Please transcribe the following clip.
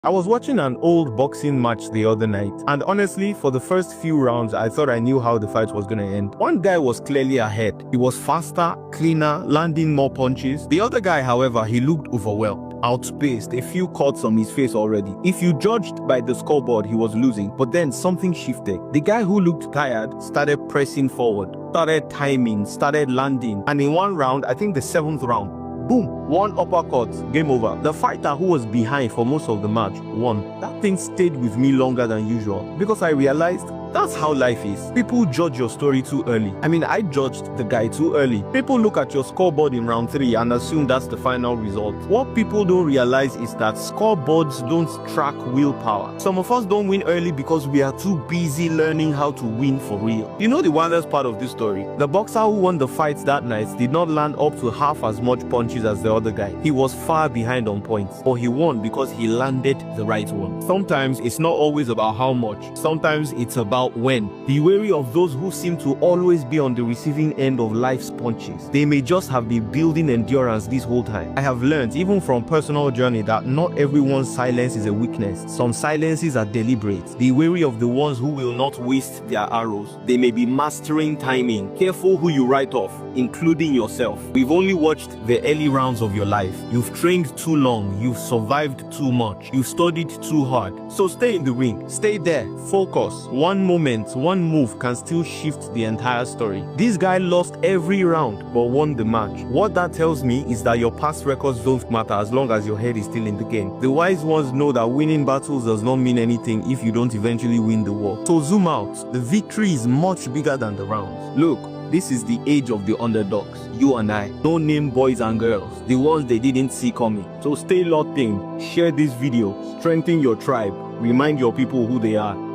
I was watching an old boxing match the other night, and honestly, for the first few rounds, I thought I knew how the fight was gonna end. One guy was clearly ahead. He was faster, cleaner, landing more punches. The other guy, however, he looked overwhelmed, outspaced, a few cuts on his face already. If you judged by the scoreboard, he was losing, but then something shifted. The guy who looked tired started pressing forward, started timing, started landing, and in one round, I think the 7th round, boom, one uppercut, game over. The fighter who was behind for most of the match won. That thing stayed with me longer than usual because I realized that's how life is. People judge your story too early. I judged the guy too early. People look at your scoreboard in round 3 and assume that's the final result. What people don't realize is that scoreboards don't track willpower. Some of us don't win early because we are too busy learning how to win for real. You know the wildest part of this story? The boxer who won the fight that night did not land up to half as much punches as the other guy. He was far behind on points, but he won because he landed the right one. Sometimes it's not always about how much. Sometimes it's about when. Be wary of those who seem to always be on the receiving end of life's punches. They may just have been building endurance this whole time. I have learned, even from personal journey, that not everyone's silence is a weakness. Some silences are deliberate. Be wary of the ones who will not waste their arrows. They may be mastering timing. Careful who you write off, including yourself. We've only watched the early rounds of your life. You've trained too long. You've survived too much. You've studied too hard. So stay in the ring. Stay there. Focus. One moment, one move can still shift the entire story. This guy lost every round but won the match. What that tells me is that your past records don't matter as long as your head is still in the game. The wise ones know that winning battles does not mean anything if you don't eventually win the war. So zoom out. The victory is much bigger than the rounds. Look, this is the age of the underdogs. You and I. Don't name boys and girls, the ones they didn't see coming. So stay locked in, share this video, strengthen your tribe, remind your people who they are.